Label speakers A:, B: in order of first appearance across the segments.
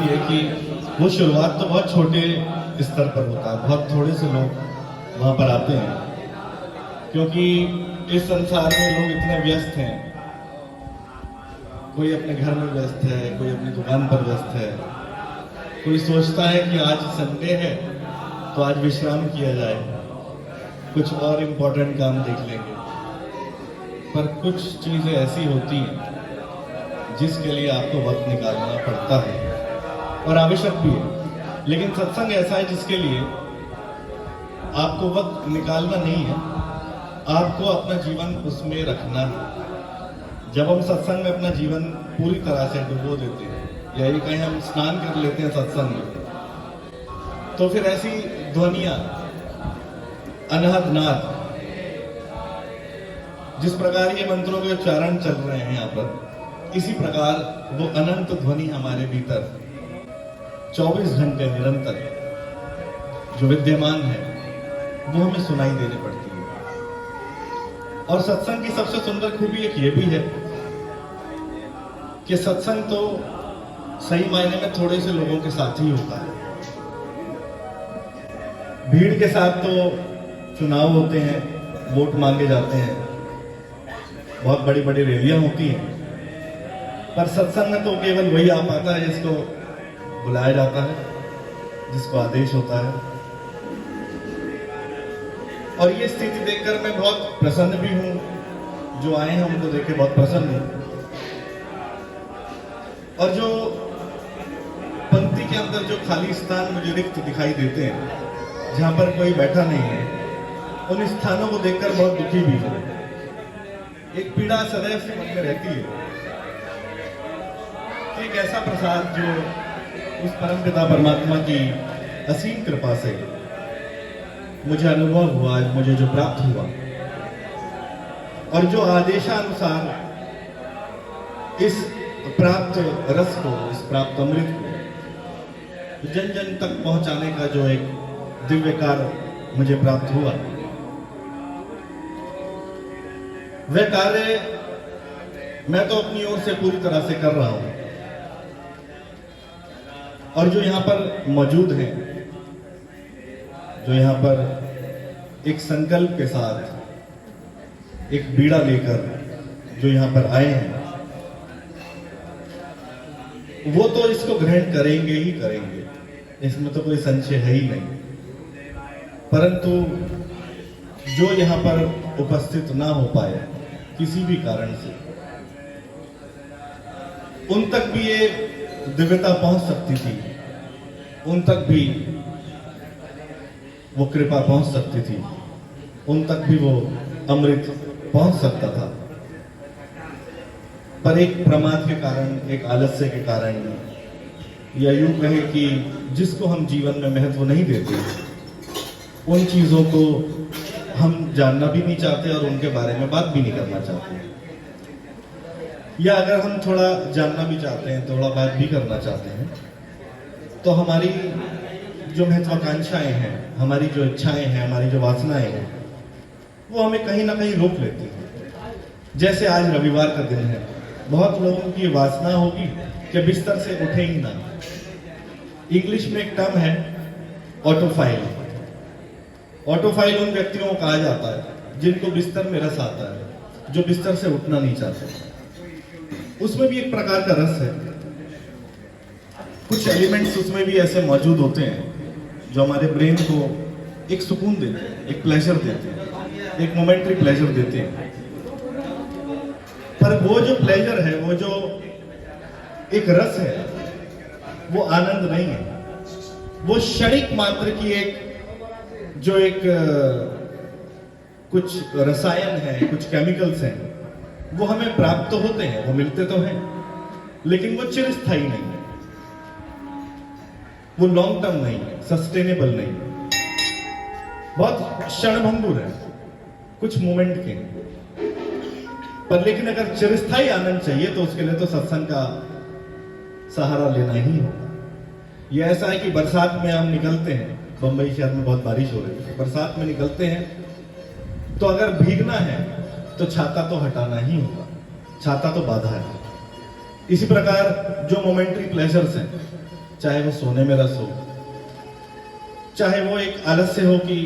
A: होती है कि वो शुरुआत तो बहुत छोटे स्तर पर होता है, बहुत थोड़े से लोग वहां पर आते हैं, क्योंकि इस संसार में लोग इतने व्यस्त हैं। कोई अपने घर में व्यस्त है, कोई अपनी दुकान पर व्यस्त है, कोई सोचता है कि आज संडे है तो आज विश्राम किया जाए, कुछ और इम्पोर्टेंट काम देख लेंगे। पर कुछ चीजें ऐसी होती हैं जिसके लिए आपको वक्त निकालना पड़ता है और आवश्यक भी है। लेकिन सत्संग ऐसा है जिसके लिए आपको वक्त निकालना नहीं है, आपको अपना जीवन उसमें रखना है। जब हम सत्संग में अपना जीवन पूरी तरह से डुबो देते हैं, या ये कहीं हम स्नान कर लेते हैं सत्संग में, तो फिर ऐसी ध्वनियां, अनहद नाद, जिस प्रकार ये मंत्रों के उच्चारण चल रहे हैं यहाँ पर, इसी प्रकार वो अनंत ध्वनि हमारे भीतर 24 घंटे निरंतर जो विद्यमान है वो हमें सुनाई देने पड़ती है। और सत्संग की सबसे सुंदर खूबी एक ये भी है कि सत्संग तो सही मायने में थोड़े से लोगों के साथ ही होता है। भीड़ के साथ तो चुनाव होते हैं, वोट मांगे जाते हैं, बहुत बड़ी बड़ी रैलियां होती हैं, पर सत्संग में तो केवल वही आ पाता है जिसको बुलाया जाता है, जिसको आदेश होता है। और ये स्थिति देखकर मैं बहुत प्रसन्न भी हूं, जो आए हैं उनको देख के बहुत प्रसन्न हूं। और जो पंक्ति के अंदर जो खाली स्थान मुझे रिक्त दिखाई देते हैं, जहां पर कोई बैठा नहीं है, उन स्थानों को देखकर बहुत दुखी भी हूं। एक पीड़ा सदैव से मन में रहती है। एक ऐसा प्रसाद जो उस परमपिता परमात्मा की असीम कृपा से मुझे अनुभव हुआ, मुझे जो प्राप्त हुआ, और जो आदेशानुसार इस प्राप्त रस को, इस प्राप्त अमृत को जन जन तक पहुंचाने का जो एक दिव्य कार्य मुझे प्राप्त हुआ, वह कार्य मैं तो अपनी ओर से पूरी तरह से कर रहा हूं। और जो यहां पर मौजूद हैं, जो यहां पर एक संकल्प के साथ, एक बीड़ा लेकर जो यहां पर आए हैं, वो तो इसको ग्रहण करेंगे ही करेंगे, इसमें तो कोई संशय है ही नहीं। परंतु जो यहां पर उपस्थित ना हो पाए किसी भी कारण से, उन तक भी ये दिव्यता पहुंच सकती थी, उन तक भी वो कृपा पहुंच सकती थी, उन तक भी वो अमृत पहुंच सकता था। पर एक प्रमाद के कारण, एक आलस्य के कारण, या यूं कहे कि जिसको हम जीवन में महत्व नहीं देते, उन चीजों को हम जानना भी नहीं चाहते और उनके बारे में बात भी नहीं करना चाहते। या अगर हम थोड़ा जानना भी चाहते हैं, थोड़ा बात भी करना चाहते हैं, तो हमारी जो महत्वाकांक्षाएं हैं, हमारी जो इच्छाएं हैं, हमारी जो वासनाएं हैं, वो हमें कहीं ना कहीं रोक लेती हैं। जैसे आज रविवार का दिन है, बहुत लोगों की वासना होगी कि बिस्तर से उठे ही ना। इंग्लिश में एक टर्म है ऑटोफाइल। ऑटोफाइल उन व्यक्तियों को कहा जाता है जिनको बिस्तर में रस आता है, जो बिस्तर से उठना नहीं चाहते। उसमें भी एक प्रकार का रस है, कुछ एलिमेंट्स उसमें भी ऐसे मौजूद होते हैं जो हमारे ब्रेन को एक सुकून देते हैं, एक प्लेजर देते हैं, एक मोमेंटरी प्लेजर देते हैं। पर वो जो प्लेजर है, वो जो एक रस है, वो आनंद नहीं है। वो क्षणिक मात्र की एक जो एक कुछ रसायन है, कुछ केमिकल्स हैं, वो हमें प्राप्त तो होते हैं, वो मिलते तो हैं, लेकिन वो चिरस्थायी नहीं है, वो लॉन्ग टर्म नहीं है, सस्टेनेबल नहीं है, बहुत क्षणभंगुर है, कुछ मोमेंट के। पर लेकिन अगर चिरस्थायी आनंद चाहिए तो उसके लिए तो सत्संग का सहारा लेना ही होगा। ये ऐसा है कि बरसात में हम निकलते हैं, बंबई शहर में बहुत बारिश हो रही है, बरसात में निकलते हैं तो अगर भीगना है तो छाता तो हटाना ही होगा, छाता तो बाधा है। इसी प्रकार जो मोमेंटरी प्लेजर्स हैं, चाहे वो सोने में रस हो, चाहे वो एक आलस्य हो कि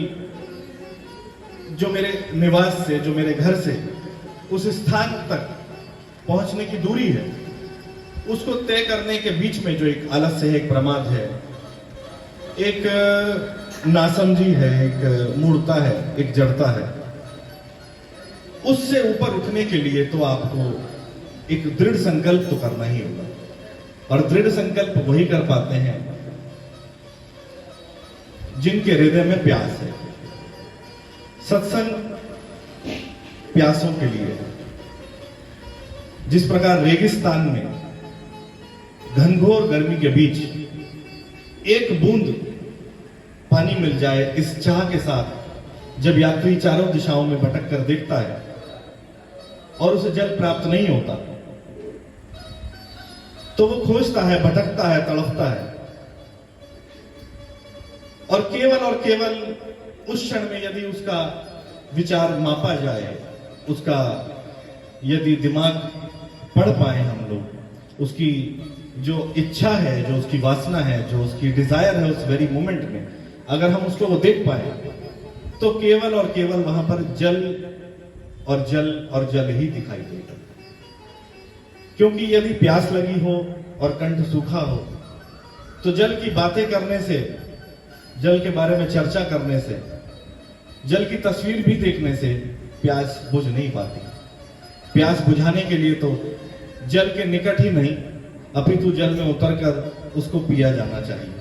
A: जो मेरे निवास से, जो मेरे घर से उस स्थान तक पहुंचने की दूरी है, उसको तय करने के बीच में जो एक आलस्य है, एक प्रमाद है, एक नासमझी है, एक मूर्ता है, एक जड़ता है, उससे ऊपर उठने के लिए तो आपको एक दृढ़ संकल्प तो करना ही होगा। और दृढ़ संकल्प वही कर पाते हैं जिनके हृदय में प्यास है। सत्संग प्यासों के लिए है। जिस प्रकार रेगिस्तान में घनघोर गर्मी के बीच एक बूंद पानी मिल जाए, इस चाह के साथ जब यात्री चारों दिशाओं में भटक कर देखता है और उसे जल प्राप्त नहीं होता, तो वो खोजता है, भटकता है, तड़पता है। और केवल उस क्षण में यदि उसका विचार मापा जाए, उसका यदि दिमाग पढ़ पाए हम लोग, उसकी जो इच्छा है, जो उसकी वासना है, जो उसकी डिजायर है उस वेरी मोमेंट में, अगर हम उसको वो देख पाए, तो केवल वहां पर जल और जल ही दिखाई देगा। क्योंकि यदि प्यास लगी हो और कंठ सूखा हो, तो जल की बातें करने से, जल के बारे में चर्चा करने से, जल की तस्वीर भी देखने से प्यास बुझ नहीं पाती। प्यास बुझाने के लिए तो जल के निकट ही नहीं, अपितु जल में उतरकर उसको पिया जाना चाहिए।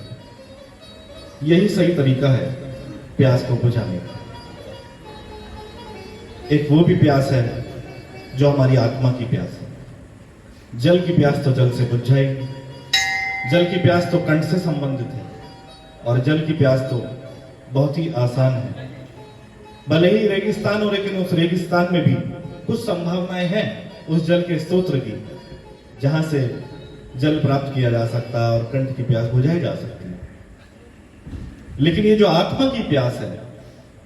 A: यही सही तरीका है प्यास को बुझाने का। एक वो भी प्यास है जो हमारी आत्मा की प्यास है। जल की प्यास तो जल से बुझ जाएगी। जल की प्यास तो कंठ से संबंधित है, और जल की प्यास तो बहुत ही आसान है। भले ही रेगिस्तान हो, लेकिन उस रेगिस्तान में भी कुछ संभावनाएं हैं उस जल के स्तोत्र की, जहां से जल प्राप्त किया जा सकता है और कंठ की प्यास बुझाई जा सकती है। लेकिन ये जो आत्मा की प्यास है,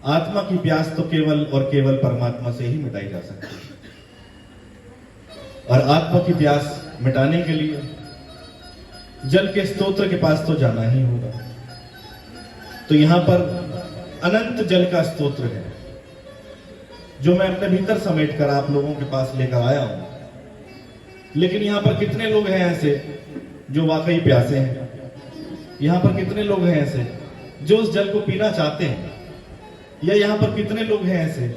A: आत्मा की प्यास तो केवल परमात्मा से ही मिटाई जा सकती है। और आत्मा की प्यास मिटाने के लिए जल के स्तोत्र के पास तो जाना ही होगा। तो यहां पर अनंत जल का स्तोत्र है, जो मैं अपने भीतर समेट कर आप लोगों के पास लेकर आया हूं। लेकिन यहां पर कितने लोग हैं ऐसे जो वाकई प्यासे हैं? यहां पर कितने लोग हैं ऐसे जो उस जल को पीना चाहते हैं? या यहां पर कितने लोग हैं ऐसे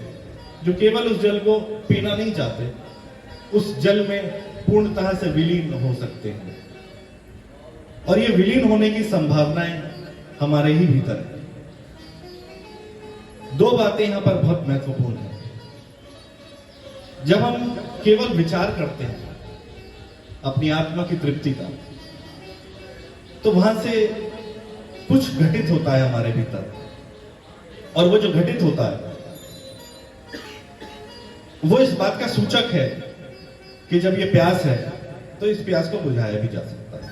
A: जो केवल उस जल को पीना नहीं चाहते, उस जल में पूर्णतः से विलीन हो सकते हैं? और ये विलीन होने की संभावनाएं हमारे ही भीतर है। दो बातें यहां पर बहुत महत्वपूर्ण है। जब हम केवल विचार करते हैं अपनी आत्मा की तृप्ति का, तो वहां से कुछ घटित होता है हमारे भीतर, और वो जो घटित होता है वो इस बात का सूचक है कि जब ये प्यास है तो इस प्यास को बुझाया भी जा सकता है।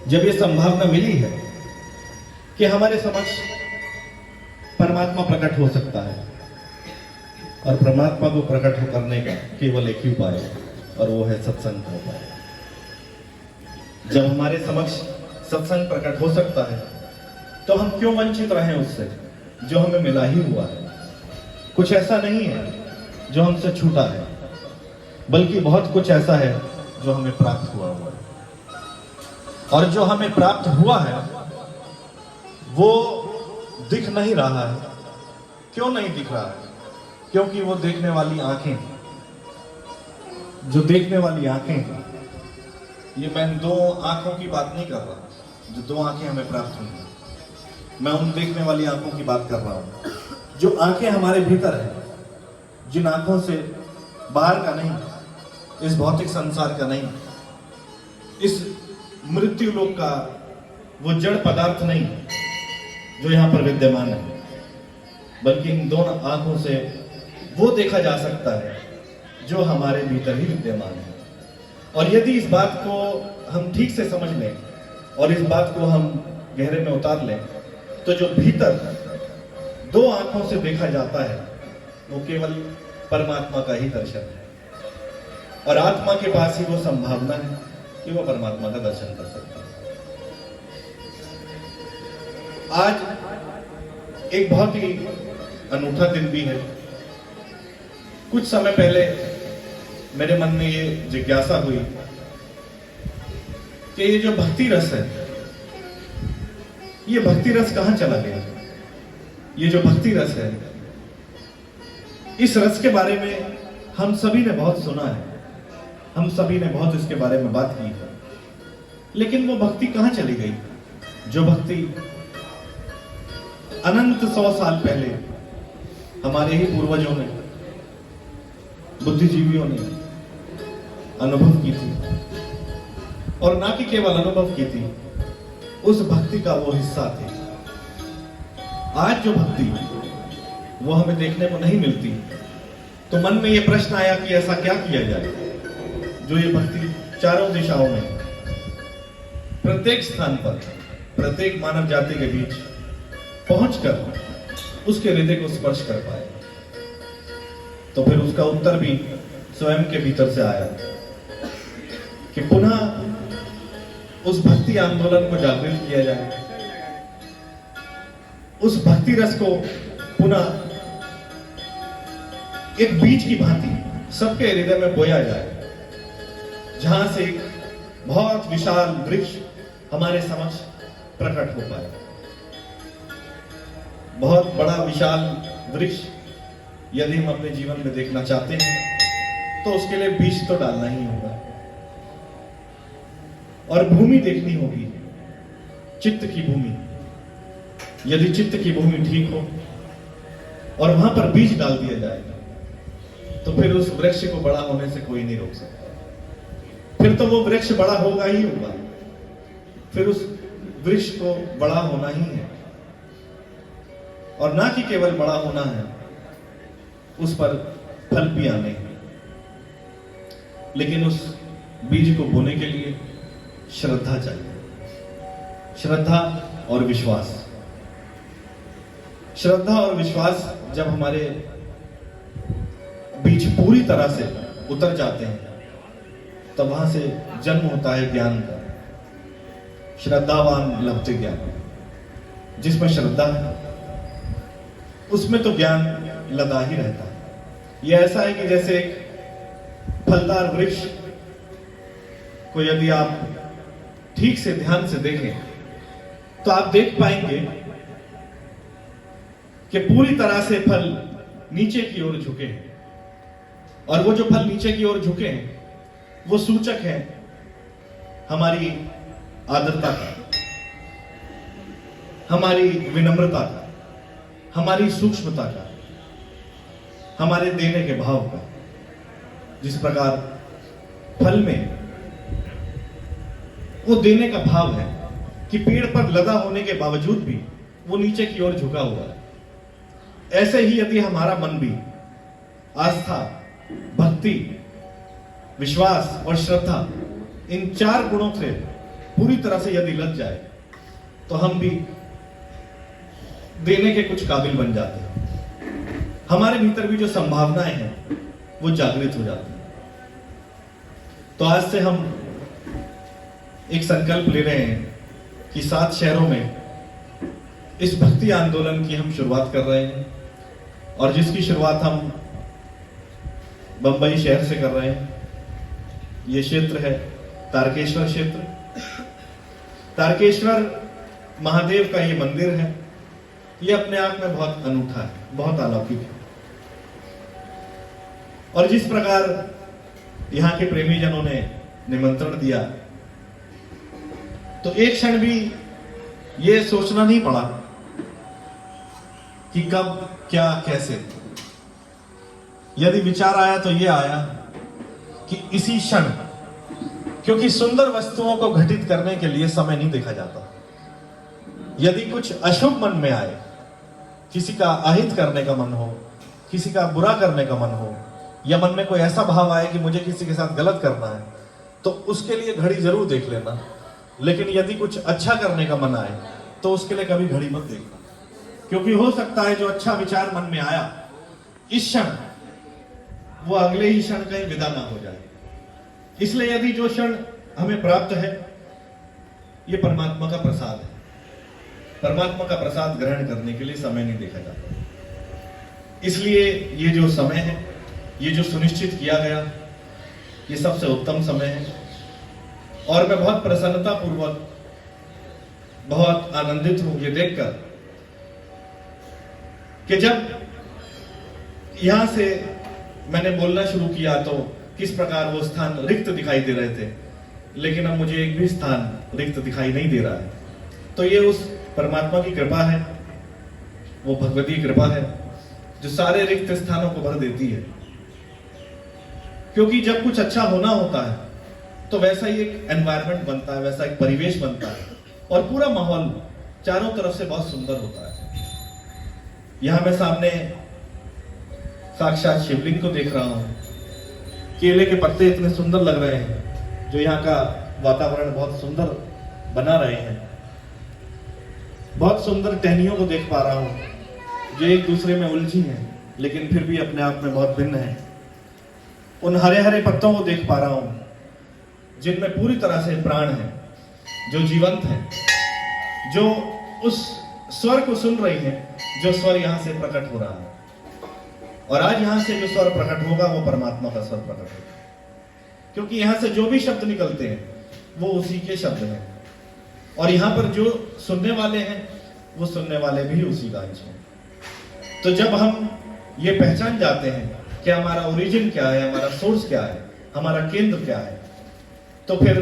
A: जब ये संभावना मिली है कि हमारे समक्ष परमात्मा प्रकट हो सकता है, और परमात्मा को प्रकट करने का केवल एक ही उपाय है, और वो है सत्संग का उपाय। जब हमारे समक्ष सत्संग प्रकट हो सकता है, तो हम क्यों वंचित रहे उससे जो हमें मिला ही हुआ है? कुछ ऐसा नहीं है जो हमसे छूटा है, बल्कि बहुत कुछ ऐसा है जो हमें प्राप्त हुआ है। और जो हमें प्राप्त हुआ है वो दिख नहीं रहा है। क्यों नहीं दिख रहा है? क्योंकि वो देखने वाली आंखें, जो देखने वाली आंखें, ये मैं दो आंखों की बात नहीं कर रहा, जो दो आंखें हमें प्राप्त हुई हैं। मैं उन देखने वाली आंखों की बात कर रहा हूं जो आंखें हमारे भीतर है, जिन आंखों से बाहर का नहीं, इस भौतिक संसार का नहीं, इस मृत्यु लोक का वो जड़ पदार्थ नहीं जो यहां पर विद्यमान है, बल्कि इन दोनों आंखों से वो देखा जा सकता है जो हमारे भीतर ही विद्यमान है। और यदि इस बात को हम ठीक से समझ लें और इस बात को हम गहरे में उतार लें, तो जो भीतर दो आंखों से देखा जाता है वो केवल परमात्मा का ही दर्शन है। और आत्मा के पास ही वो संभावना है कि वो परमात्मा का दर्शन कर सकता है। आज एक बहुत ही अनूठा दिन भी है। कुछ समय पहले मेरे मन में ये जिज्ञासा हुई कि ये जो भक्ति रस है, ये भक्ति रस कहां चला गया। ये जो भक्ति रस है, इस रस के बारे में हम सभी ने बहुत सुना है, हम सभी ने बहुत इसके बारे में बात की है, लेकिन वो भक्ति कहां चली गई जो भक्ति अनंत 100 साल पहले हमारे ही पूर्वजों ने, बुद्धिजीवियों ने अनुभव की थी। और ना कि केवल अनुभव की थी, उस भक्ति का वो हिस्सा थे। आज जो भक्ति वो हमें देखने को नहीं मिलती, तो मन में ये प्रश्न आया कि ऐसा क्या किया जाए जो ये भक्ति चारों दिशाओं में, प्रत्येक स्थान पर, प्रत्येक मानव जाति के बीच पहुंचकर उसके हृदय को स्पर्श कर पाए। तो फिर उसका उत्तर भी स्वयं के भीतर से आया कि पुनः उस भक्ति आंदोलन को जागृत किया जाए, उस भक्ति रस को पुनः एक बीज की भांति सबके हृदय में बोया जाए, जहां से एक बहुत विशाल वृक्ष हमारे समक्ष प्रकट हो पाए। बहुत बड़ा विशाल वृक्ष यदि हम अपने जीवन में देखना चाहते हैं तो उसके लिए बीज तो डालना ही होगा और भूमि देखनी होगी, चित्त की भूमि। यदि चित्त की भूमि ठीक हो और वहां पर बीज डाल दिया जाए तो फिर उस वृक्ष को बड़ा होने से कोई नहीं रोक सकता। फिर तो वो वृक्ष बड़ा होगा ही होगा, फिर उस वृक्ष को बड़ा होना ही है। और ना कि केवल बड़ा होना है, उस पर फल भी आने हैं। लेकिन उस बीज को बोने के लिए श्रद्धा चाहिए, श्रद्धा और विश्वास। श्रद्धा और विश्वास जब हमारे बीच पूरी तरह से उतर जाते हैं, तब वहां से जन्म होता है ज्ञान का। श्रद्धावान लभते ज्ञान। जिसमें श्रद्धा है उसमें तो ज्ञान लदा ही रहता है। यह ऐसा है कि जैसे एक फलदार वृक्ष को यदि आप ठीक से ध्यान से देखें तो आप देख पाएंगे कि पूरी तरह से फल नीचे की ओर झुके हैं। और वो जो फल नीचे की ओर झुके हैं वो सूचक है हमारी आर्द्रता का, हमारी विनम्रता का, हमारी सूक्ष्मता का, हमारे देने के भाव का। जिस प्रकार फल में वो देने का भाव है कि पेड़ पर लदा होने के बावजूद भी वो नीचे की ओर झुका हुआ है, ऐसे ही यदि हमारा मन भी आस्था, भक्ति, विश्वास और श्रद्धा, इन 4 गुणों से पूरी तरह से यदि लग जाए तो हम भी देने के कुछ काबिल बन जाते हैं। हमारे भीतर भी जो संभावनाएं हैं वो जागृत हो जाती हैं। तो आज से हम एक संकल्प ले रहे हैं कि 7 शहरों में इस भक्ति आंदोलन की हम शुरुआत कर रहे हैं, और जिसकी शुरुआत हम बंबई शहर से कर रहे हैं। ये क्षेत्र है तारकेश्वर क्षेत्र। तारकेश्वर महादेव का ये मंदिर है। ये अपने आप में बहुत अनूठा है, बहुत अलौकिक है। और जिस प्रकार यहाँ के प्रेमी जनों ने निमंत्रण दिया, तो एक क्षण भी ये सोचना नहीं पड़ा कि कब, क्या, कैसे। यदि विचार आया तो ये आया कि इसी क्षण, क्योंकि सुंदर वस्तुओं को घटित करने के लिए समय नहीं देखा जाता। यदि कुछ अशुभ मन में आए, किसी का अहित करने का मन हो, किसी का बुरा करने का मन हो, या मन में कोई ऐसा भाव आए कि मुझे किसी के साथ गलत करना है, तो उसके लिए घड़ी जरूर देख लेना। लेकिन यदि कुछ अच्छा करने का मन आए तो उसके लिए कभी घड़ी मत देखना, क्योंकि हो सकता है जो अच्छा विचार मन में आया इस क्षण वो अगले ही क्षण कहीं विदा ना हो जाए। इसलिए यदि जो क्षण हमें प्राप्त है ये परमात्मा का प्रसाद है। परमात्मा का प्रसाद ग्रहण करने के लिए समय नहीं देखा जाता। इसलिए ये जो समय है, ये जो सुनिश्चित किया गया, ये सबसे उत्तम समय है। और मैं बहुत प्रसन्नता पूर्वक, बहुत आनंदित हूं ये देखकर कि जब यहां से मैंने बोलना शुरू किया तो किस प्रकार वो स्थान रिक्त दिखाई दे रहे थे, लेकिन अब मुझे एक भी स्थान रिक्त दिखाई नहीं दे रहा है। तो ये उस परमात्मा की कृपा है, वो भगवती कृपा है जो सारे रिक्त स्थानों को भर देती है। क्योंकि जब कुछ अच्छा होना होता है तो वैसा ही एक एनवायरनमेंट बनता है, वैसा एक परिवेश बनता है और पूरा माहौल चारों तरफ से बहुत सुंदर होता है। यहां मैं सामने साक्षात शिवलिंग को देख रहा हूं। केले के पत्ते इतने सुंदर लग रहे हैं जो यहाँ का वातावरण बहुत सुंदर बना रहे हैं। बहुत सुंदर टहनियों को देख पा रहा हूं जो एक दूसरे में उलझी हैं लेकिन फिर भी अपने आप में बहुत भिन्न है। उन हरे हरे पत्तों को देख पा रहा हूं जिनमें पूरी तरह से प्राण है, जो जीवंत है, जो उस स्वर को सुन रही है, जो स्वर यहां से प्रकट हो रहा है। और आज यहां से जो स्वर प्रकट होगा वो परमात्मा का स्वर प्रकट होगा, क्योंकि यहां से जो भी शब्द निकलते हैं वो उसी के शब्द हैं। और यहां पर जो सुनने वाले हैं वो सुनने वाले भी उसी का अंश हैं। तो जब हम ये पहचान जाते हैं कि हमारा ओरिजिन क्या है, हमारा सोर्स क्या है, हमारा केंद्र क्या है, तो फिर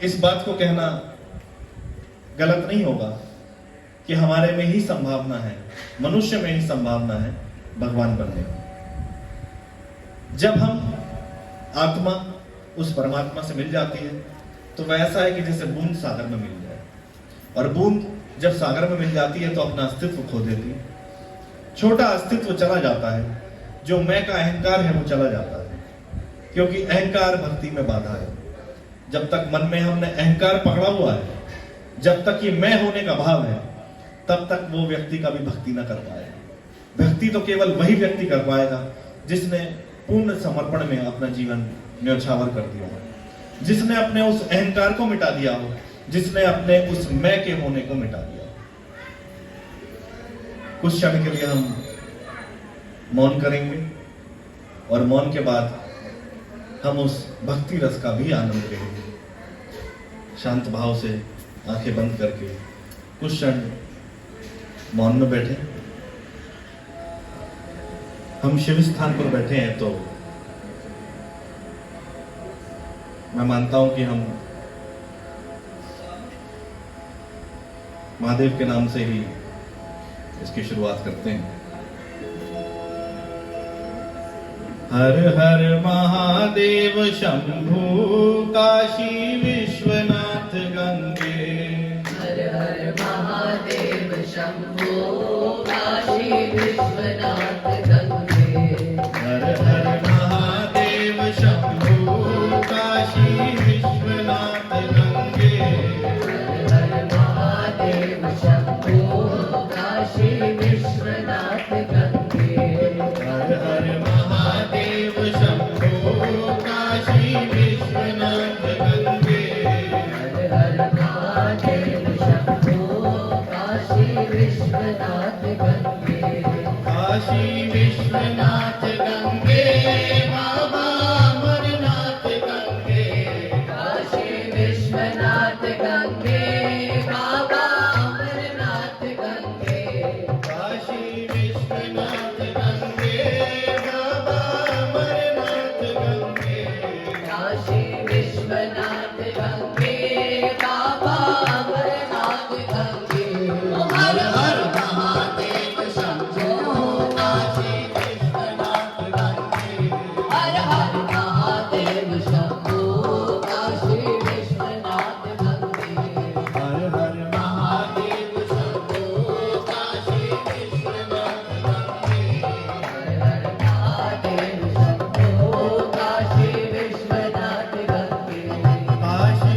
A: इस बात को कहना गलत नहीं होगा कि हमारे में ही संभावना है, मनुष्य में ही संभावना है भगवान बनने की। जब हम आत्मा उस परमात्मा से मिल जाती है तो वैसा है कि जैसे बूंद सागर में मिल जाए, और बूंद जब सागर में मिल जाती है तो अपना अस्तित्व खो देती है। छोटा अस्तित्व चला जाता है, जो मैं का अहंकार है वो चला जाता है, क्योंकि अहंकार भक्ति में बाधा है। जब तक मन में हमने अहंकार पकड़ा हुआ है, जब तक ये मैं होने का भाव है, तब तक वो व्यक्ति कभी भक्ति ना कर पाएगा। भक्ति तो केवल वही व्यक्ति कर पाएगा जिसने पूर्ण समर्पण में अपना जीवन न्यौछावर कर दिया हो, जिसने अपने उस अहंकार को मिटा दिया हो, जिसने अपने उस मैं के होने को मिटा दिया हो। कुछ क्षण के लिए हम मौन करेंगे और मौन के बाद हम उस भक्ति रस का भी आनंद लेंगे। शांत भाव से आंखें बंद करके कुछ क्षण मौन में बैठे। हम शिव स्थान पर बैठे हैं तो मैं मानता हूं कि हम महादेव के नाम से ही इसकी शुरुआत करते हैं। हर हर महादेव शंभु काशी विश्वनाथ गंगे।
B: हर हर महादेव शंभो काशी विश्वनाथ गंगे।
A: हर हर महादेव शंभु काशी विश्वनाथ गंगे।
B: हर हर महादेव शंभो काशी विश्वनाथ गंगे।
A: हर हर महादेव शंभु काशी विश्वनाथ गंगे।
B: हर हर महादेव शंभो काशी विश्वनाथ गंगे।
A: काशी विश्वनाथ गंगे बाबा अमरनाथ गंगे।
B: काशी विश्वनाथ गंगे बाबा अमरनाथ गंगे।
A: काशी विश्वनाथ गंगे बाबा अमरनाथ गंगे।
B: काशी विश्वनाथ गंगे बाबा अमरनाथ गंगे। हर हर महादेव शंभो काशी विश्वनाथ गंगे। हर हर महादेव शंभो काशी विश्वनाथ गंगे।
A: हर हर महादेव शंभो काशी विश्वनाथ गंगे।
B: हर हर महादेव शंभो काशी विश्वनाथ गंगे।
A: काशी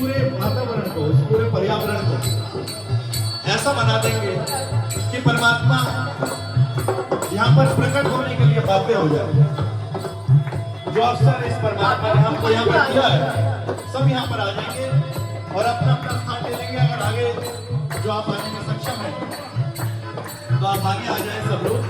A: पूरे वातावरण को, उस पूरे पर्यावरण को ऐसा बना देंगे कि परमात्मा यहाँ पर प्रकट होने के लिए बाध्य हो जाए। जो अवसर इस परमात्मा ने हमको यहाँ पर दिया है, सब यहाँ पर आ जाएंगे और अपना अपना स्थान ले लेंगे। अगर आगे जो आप आने में सक्षम है तो आप आगे आ जाए सब लोग।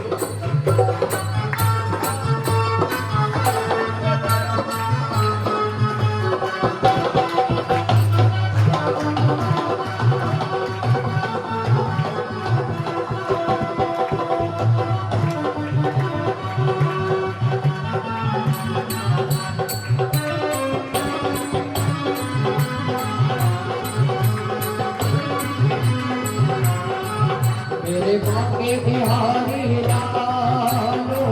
B: मेरे बाके बिहारी लालो,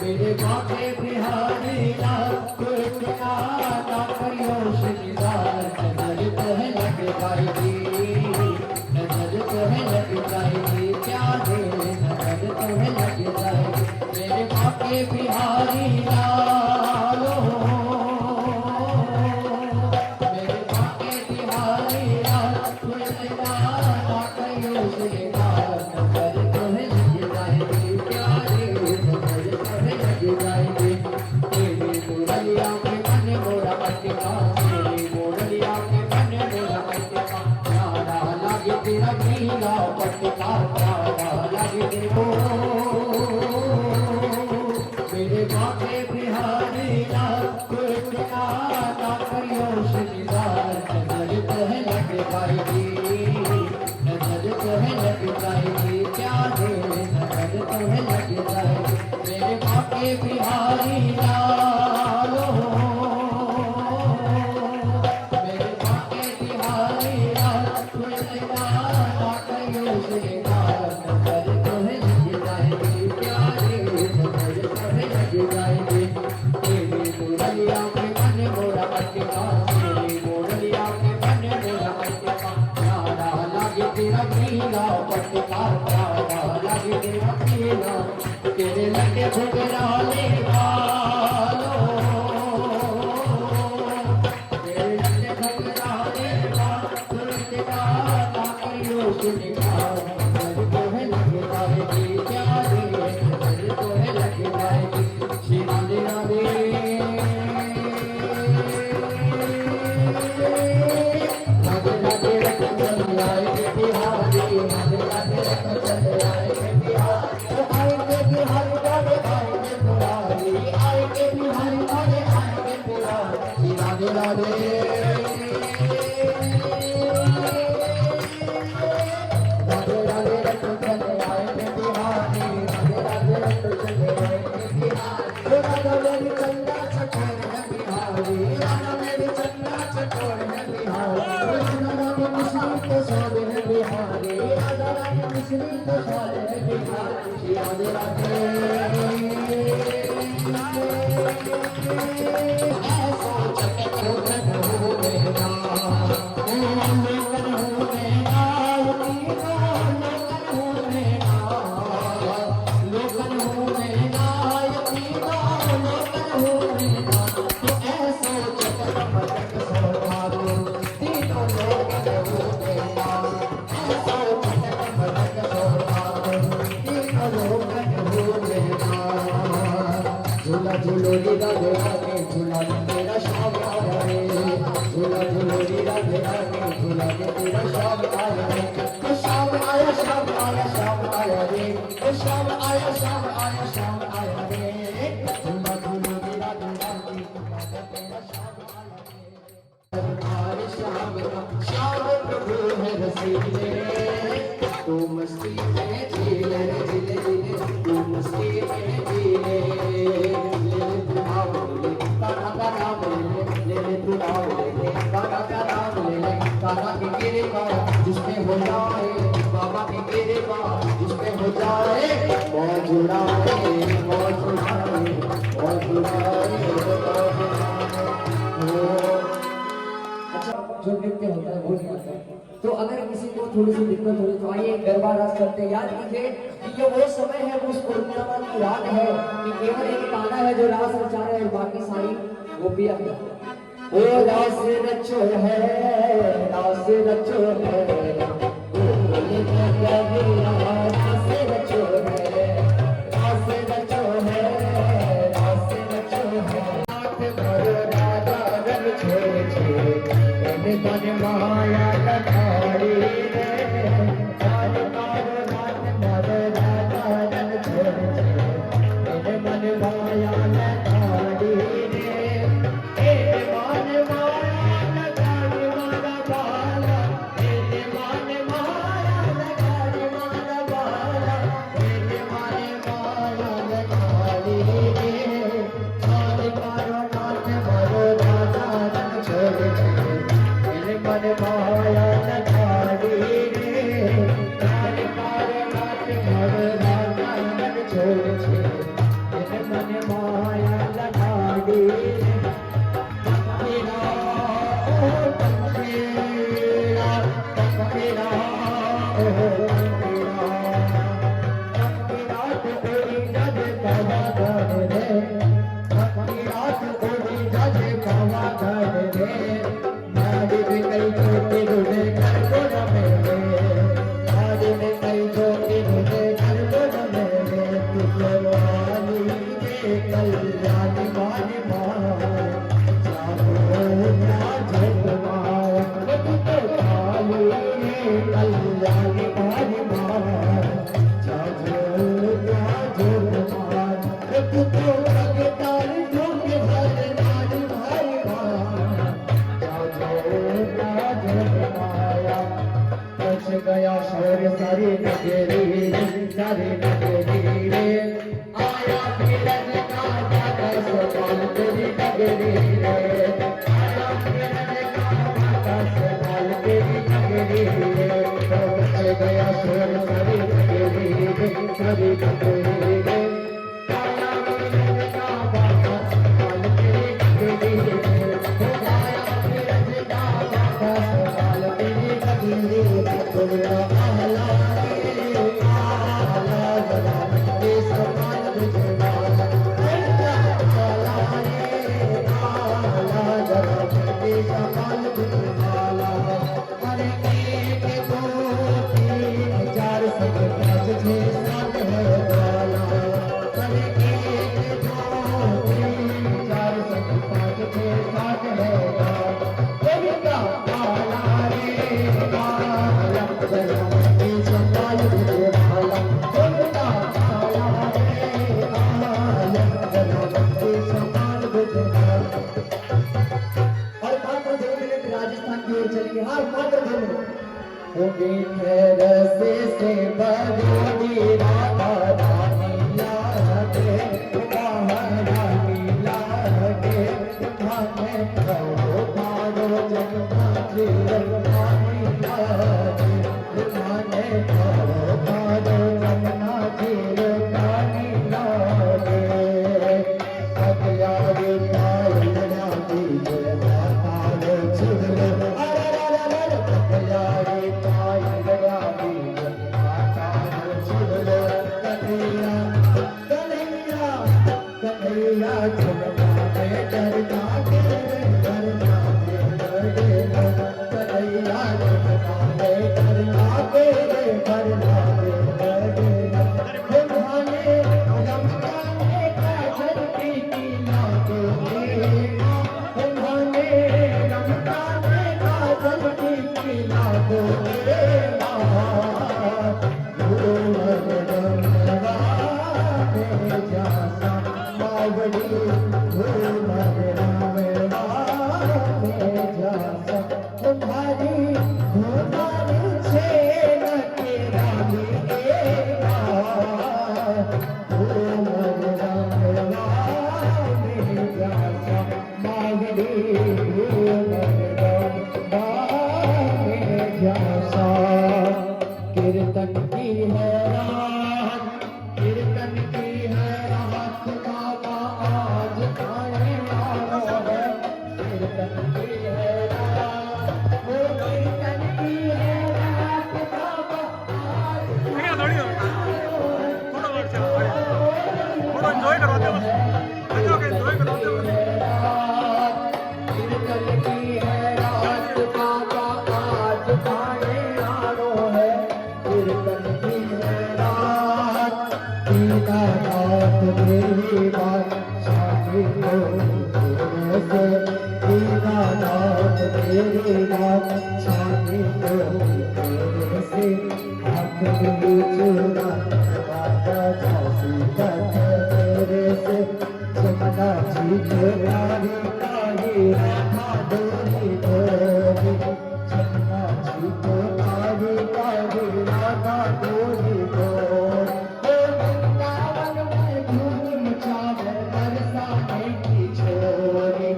B: मेरे बाके बिहारी लाल, कृपया ना करियो शिकार। नजर तुम्हें लग जाएगी, नजर तुम्हें लग जाएगी, प्यारे नजर तुम्हें लग जाएगी। मेरे बाके बिहारी लालो, मेरे बाके बिहारी लाल, मेरे बाके बिहारी लाल, कृपया ना करियो शिकार। नजर तुम्हें लग जाएगी, नजर तुम्हें लग जाएगी, प्यारे नजर तुम्हें लग जाएगी। मेरे बाके बिहारी लालो, मेरे बाके बिहारी लाल, कृपया ना करियो शिकार। नजर तुम्हें लग जाएगी, प्यारे नजर तुम्हें लग जाएगी। तेरी मुरलिया के मन मोरा पटका, तेरी मुरलिया के मन मोरा पटका, प्यारा लगे तेरा पीला पटका, प्यारा लगे तेरा पीला। तेरे लगे घुघराले बालों, तेरे लगे घुघराले बाल, तेरा ना करियो शिकार। नजर तुम्हें लग जाएगी, प्यारे नजर तुम्हें लग जाएगी। श्री राधे राधे, राधे राधे रखन चल आएंगे बिहारी, राधे राधे रखन चल आएंगे बिहारी। तो आएंगे बिहारी वाले आएंगे पुरारी, आएंगे बिहारी वाले आएंगे पुरारी। श्री राधे राधे, राधे राधे रखन चल आएंगे बिहारी, राधे राधे रखन चल आएंगे बिहारी। राधा मेरी चंदा चकोर है बिहारी, राधा मेरी चंदा चकोर है बिहारी। राधा रानी मिश्री के स्वाद है बिहारी, राधा रानी मिश्री के स्वाद है बिहारी। श्री राधे राधे, ऐसा चटको हो मेरा, लोकन हो मेरा, लोकन हो मेरा, लोकन हो मेरा, लोकन हो मेरा। तो ऐसा चटक मटक सोहारो, तीनों लोकन हो मेरा। ऐसा चटक मटक सोहारो, तीनों लोकन हो मेरा। झूला झूलोरी राधे राधे, झूला तेरा शाम आया रे, झूला झूलोरी राधे राधे, झूला तेरा शाम आया रे। तो शाम आया शाम आया शाम आया रे, तो शाम आया शाम आया शाम आया रे। झूला झूलोरी राधे राधे, झूला तेरा शाम आया रे। हमारे श्याम का श्याम प्रभु है रसीले, तू मस्ती में झीले झीले झीले, तू मस्ती में झीले। काना की कृपा जिसमें हो जाए, बाबा की कृपा जिसमें हो जाए, बहुत जुड़ाए बहुत जुड़ाए बहुत जुड़ाए। अच्छा, जो नृत्य होता है वो नहीं आता, तो अगर किसी को थोड़ी सी दिक्कत हो तो आइए गरबा रास करते हैं। याद कीजिए कि ये वो समय है, उस पूर्णिमा की रात है कि केवल एक गाना है जो रास रचा रहे हैं, बाकी सारी गोपिया ओ रास रचो है रास रचो है गोकुल नगरिया रास रचो है रास रचो है रास रचो है नाथ भरो राधा रंग छोड़ छोड़ मन माया लखाड़ी रे नाथ भरो राधा रंग छोड़ छोड़ मन माया लखाड़ी रे मन माया लखाड़ी मारा बाला मन माया लखाड़ी मारा बाला मन माया लखाड़ी रे नाथ भरो राधा रंग छोड़ छोड़ मन माया लखाड़ी रे नाथ भरो राधा रंग छोड़ छोड़ मन माया लखाड़ी पंखीरा ओ पंखीरा पंखीरा ओ पंखीरा पंखीरा तेरी जज बाबा घर रे पंखीरा तेरी जज बाबा घर रे नारी में कई छोटे रुझे कर को न मेरे नारी में कई छोटे रुझे कर को न मेरे तुझे वाली कल्याणी मानी माया जानो ना जग माया तू तो काली कल्याणी मानी माया जानो ना जग माया तू तो अगतार ढूंढ भर नारी भाई माया जानो ना जग माया बच गया शौर सारी नगरी रे आया फिरज का जाता सवाल तेरी नगरी रे आया फिरज का जाता सवाल तेरी नगरी रे बच गया शोर सारी नगरी रे सारी नगरी रे आया फिरज का जाता सवाल तेरी नगरी रे आया फिरज का जाता सवाल तेरी नगरी रे तुम्हारा आला आला जला ये सवाल तुझे वाला आला आला जला ये सवाल तुझे वाला अरे एक दो तीन चार सब पाँच छः सात है वाला अरे एक दो तीन चार सब पाँच छः सात है वाला वाला रे वाला जला ये सवाल तुझे वाला और मात्र 2 मिनट राजस्थान की ओर चलिए हाँ मात्र 2 मिनट से बरोड़ी राधा रानी लागे रानी लागे तुम्हारे कहो मारो जगना जीवन रानी लागे तुम्हारे कहो मारो जगना जीवन रानी लागे अगला रे पायल रानी जय माता रे छुड़लो अगला रे पायल रानी जय माता रे छुड़लो कन्हैया कन्हैया कन्हैया छुड़ना के डरना के डरना के डरना कन्हैया छुड़ना के डरना के डरना के डरना तुम्हारे लमकाने का झलकी की लागे तुम्हारे लमकाने का झलकी की लागे तुम्हारी कीर्तन की है रात कीर्तन की है रात बाबा आज आने वाला है कीर्तन की है रात वो कीर्तन की है रात बाबा आज
C: थोड़ा एंजॉय करवाते हो बस। एंजॉय करो
B: दीनानाथ मेरी बात शादी को तेरे से दीनानाथ मेरी बात शादी को तेरे से आखिरी चूड़ा बाबा झांसी तक तेरे से जमुना जी के नारी नारी राधा डोरी डोरी जमुना जी के नारी नारी राधा डोरी डोरी ओ वृंदावन में धूम मचावे बरसाने की छोरी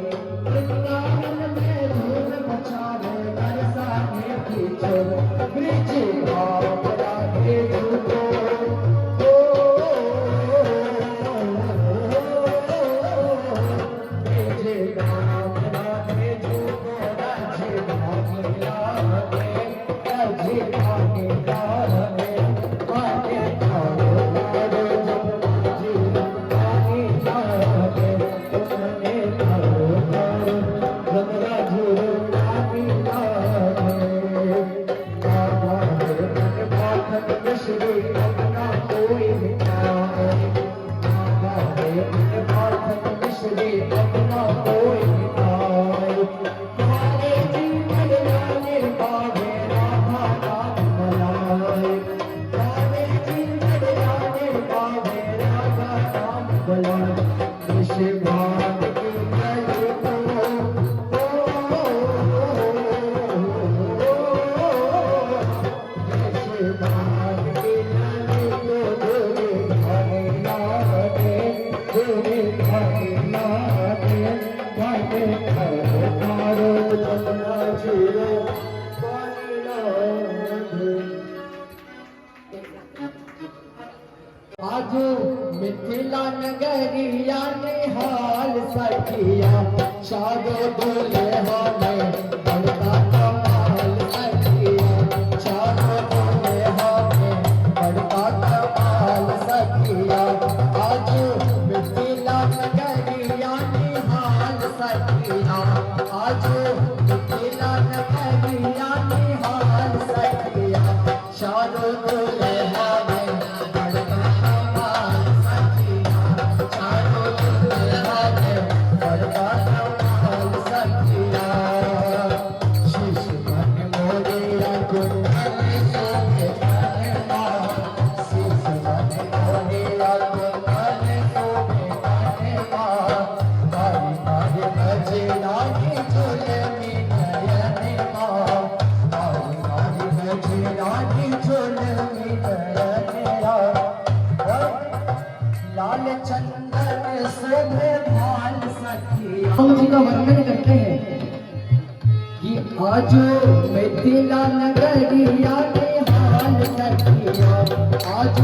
B: वृंदावन में धूम मचावे बरसाने की छोरी ब्रिज भाव राधे झूठो आज मिथिला नगरिया निहाल सखिया शादो दुल्हा में बड़का कमाल सखिया शादो दुल्हा में बड़का कमाल सखिया आज मिथिला नगरिया निहाल सखिया आज मिथिला नगरिया निहाल सखिया शादो दुल्हा में राम जी का वर्णन करते हैं कि आज मिथिला नगरिया निहाल सखिया आज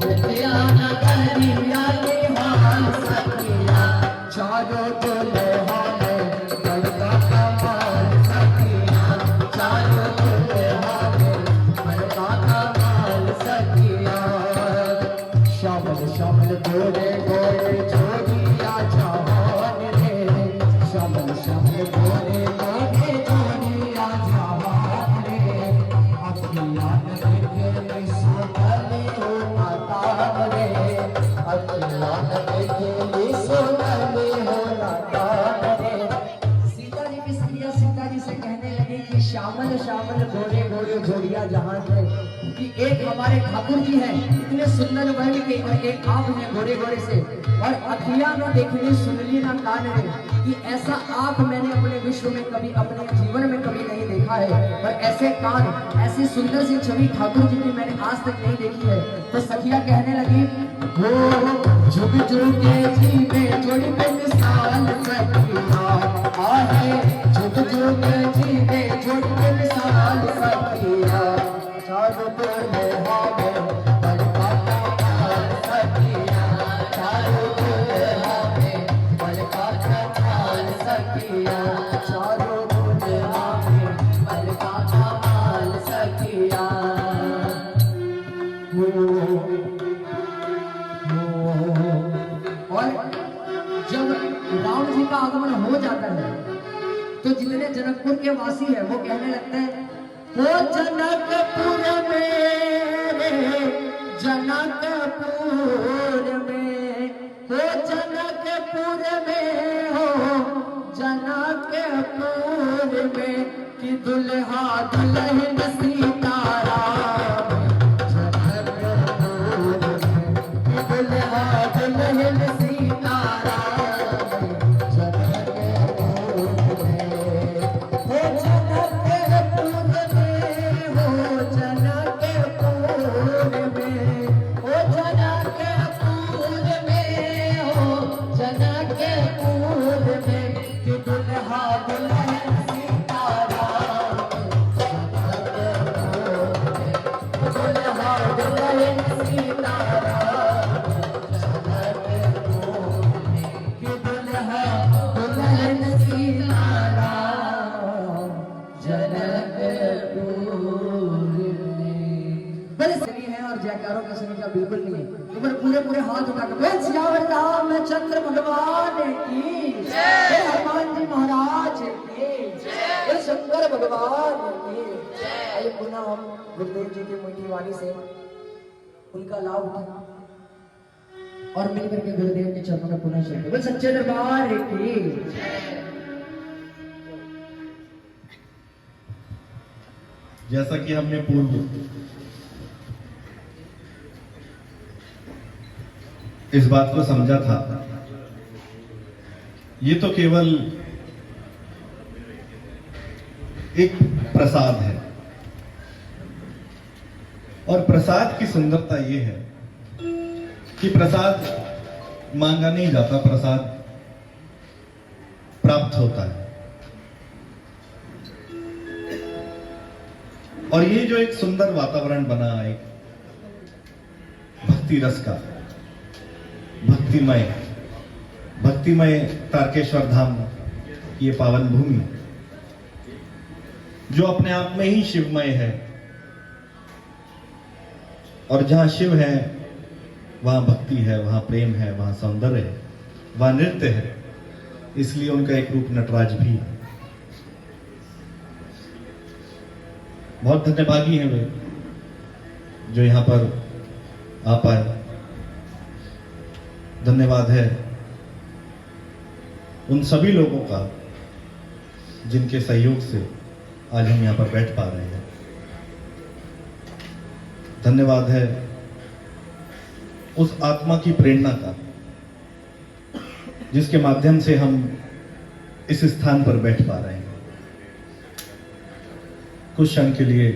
B: मिथिला नगरिया निहाल सखिया चारों दुल्हा में बड़का कमाल सखिया चारों दुल्हा में बड़का कमाल सखिया श्यामल श्यामल गोरे गोरे छोड़िया जवान रे श्यामल श्यामल गोरे गोरे छोड़िया जवान रे अखियाँ देखे सोनले हो नातान रे अखियाँ देखे सोनले हो नातान रे सीता जी की स्त्रियाँ सीता जी से कहने लगी कि श्यामल श्यामल गोरे गोरे जोड़िया जहां है कि एक हमारे ठाकुर जी हैं इतने सुंदर वर्ण के और एक आंख में गोरे गोरे से और अखियां न देखने सुनली ना कान रे कि ऐसा आंख मैंने अपने विश्व में कभी अपने जीवन में कभी नहीं देखा है और ऐसे कान ऐसी सुंदर सी छवि ठाकुर जी की मैंने आज तक नहीं देखी है। तो सखिया कहने लगी वो झुक झुक के जीवे जोड़ी पे मिसाल सखिया आहे झुक झुक के जीवे जोड़ी पे मिसाल सखिया चारों दुल्हा में बड़का कमाल सखिया चारों दुल्हा में बड़का कमाल सखिया चारों दुल्हा में बड़का कमाल सखिया और जब राम जी का आगमन हो जाता है तो जितने जनकपुर के वासी है वो कहने लगते हैं वो जनकपुर में जनकपुर बड़े सही है और जयकारों की संख्या बिल्कुल नहीं है। तो बड़े पूरे पूरे हाथ उठा कर बोल सियावर रामचंद्र भगवान की जय, हनुमान जी महाराज की जय, शंकर भगवान की जय। आइए पुनः हम गुरुदेव जी की मीठी वाणी से उनका लाभ उठाएं और मिलकर के गुरुदेव के चरणों में पुनः चलते बोल सच्चे दरबार की जय।
A: जैसा कि हमने पूर्व इस बात को समझा था, ये तो केवल एक प्रसाद है और प्रसाद की सुंदरता ये है कि प्रसाद मांगा नहीं जाता, प्रसाद प्राप्त होता है। और ये जो एक सुंदर वातावरण बना, एक भक्ति रस का, भक्तिमय तारकेश्वर धाम, ये पावन भूमि जो अपने आप में ही शिवमय है, और जहां शिव है वहां भक्ति है, वहां प्रेम है, वहां सौंदर्य है, वहां नृत्य है। इसलिए उनका एक रूप नटराज भी है। बहुत धन्यवादी हैं वे जो यहां पर आ पाए। धन्यवाद है उन सभी लोगों का जिनके सहयोग से आज हम यहां पर बैठ पा रहे हैं। धन्यवाद है उस आत्मा की प्रेरणा का जिसके माध्यम से हम इस स्थान पर बैठ पा रहे हैं। कुछ क्षण के लिए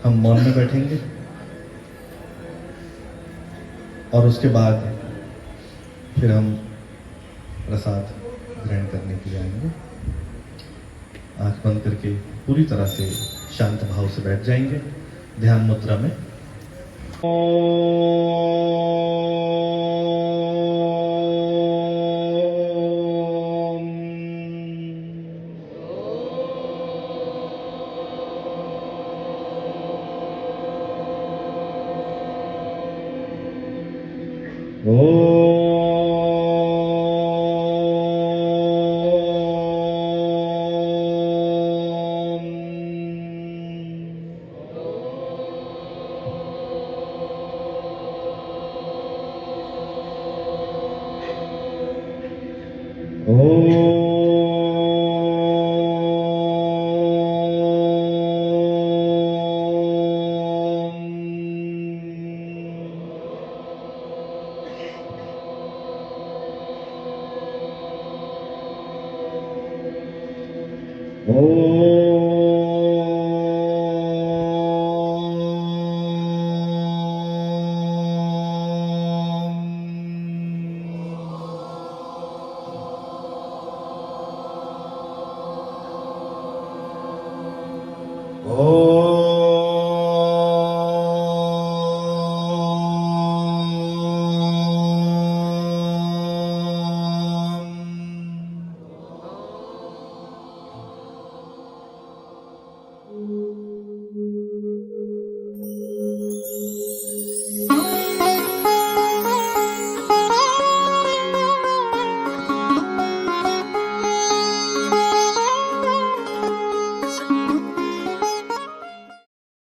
A: हम मौन में बैठेंगे और उसके बाद फिर हम प्रसाद ग्रहण करने के लिए आएंगे। आंख बंद करके पूरी तरह से शांत भाव से बैठ जाएंगे ध्यान मुद्रा में। Oh